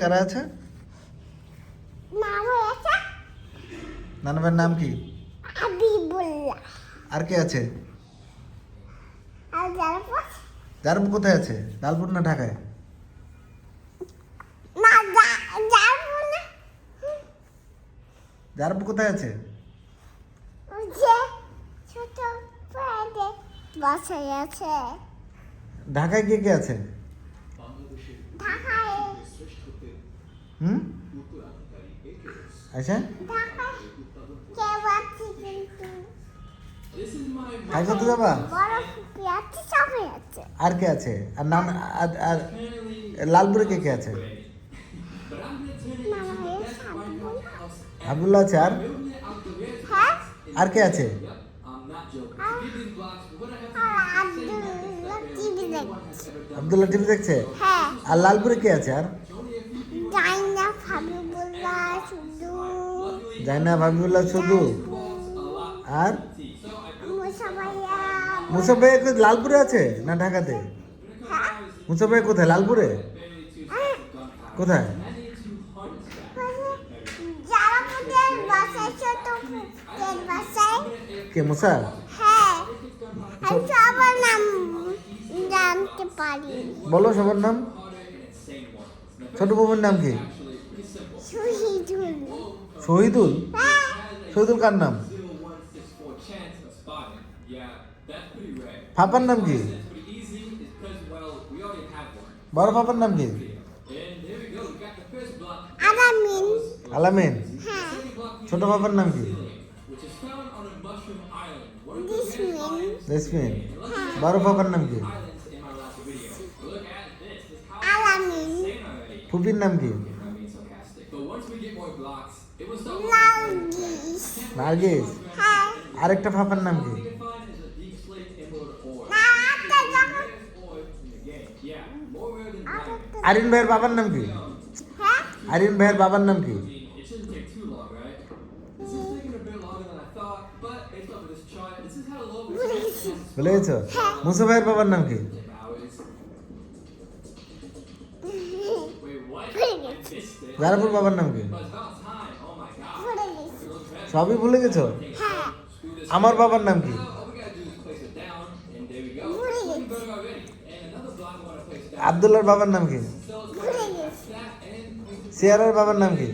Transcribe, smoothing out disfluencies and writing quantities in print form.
কারা আছে? নানা ভাইয়ের নাম কি? আর কে আছে? জারপুর কোথায় আছে? লালপুর না ঢাকায়? জারপুর কোথায় আছে? ঢাকায় কে কে আছে? হুম আচ্ছা ঢাকা তো যাবা? আর কে আছে? আর নাম আর লালপুরে কে কে আছে? আব্দুল্লাহ আছে। আর কে আছে? আব্দুল্লাহ টিভি দেখছে। আর লালপুরে কে আছে? আর জাইনা হাবিবুল্লাহ শুধু। আর মুসা ভাই লালপুরে আছে না ঢাকাতে? মুসা ভাই কোথায়? লালপুরে কোথায়? কে মুসা? বলো সবার নাম। ছোট বাবুর নাম কি? শহীদুল। শহীদুল কার নাম? পাপার নাম কি? বড় পাপার নাম কি? আলামিন। ছোট পাপার নাম কি? জেসমিন। বড় পাপার নাম কি? ফুপির নাম কি? নার্গিস। আরেকটা পাপার নাম কি? আরিন ভাইয়ের বাবার নাম কি? আরিন ভাইয়ের বাবার নাম কি? ভুলে গেছো? মুসা ভাইয়ের বাবার নাম কি? জারাপুর বাবার নাম কি? সবই ভুলে গেছো? আমার বাবার নাম কি? আব্দুল্লাহর বাবার নাম কি? সিয়ারার বাবার নাম কি?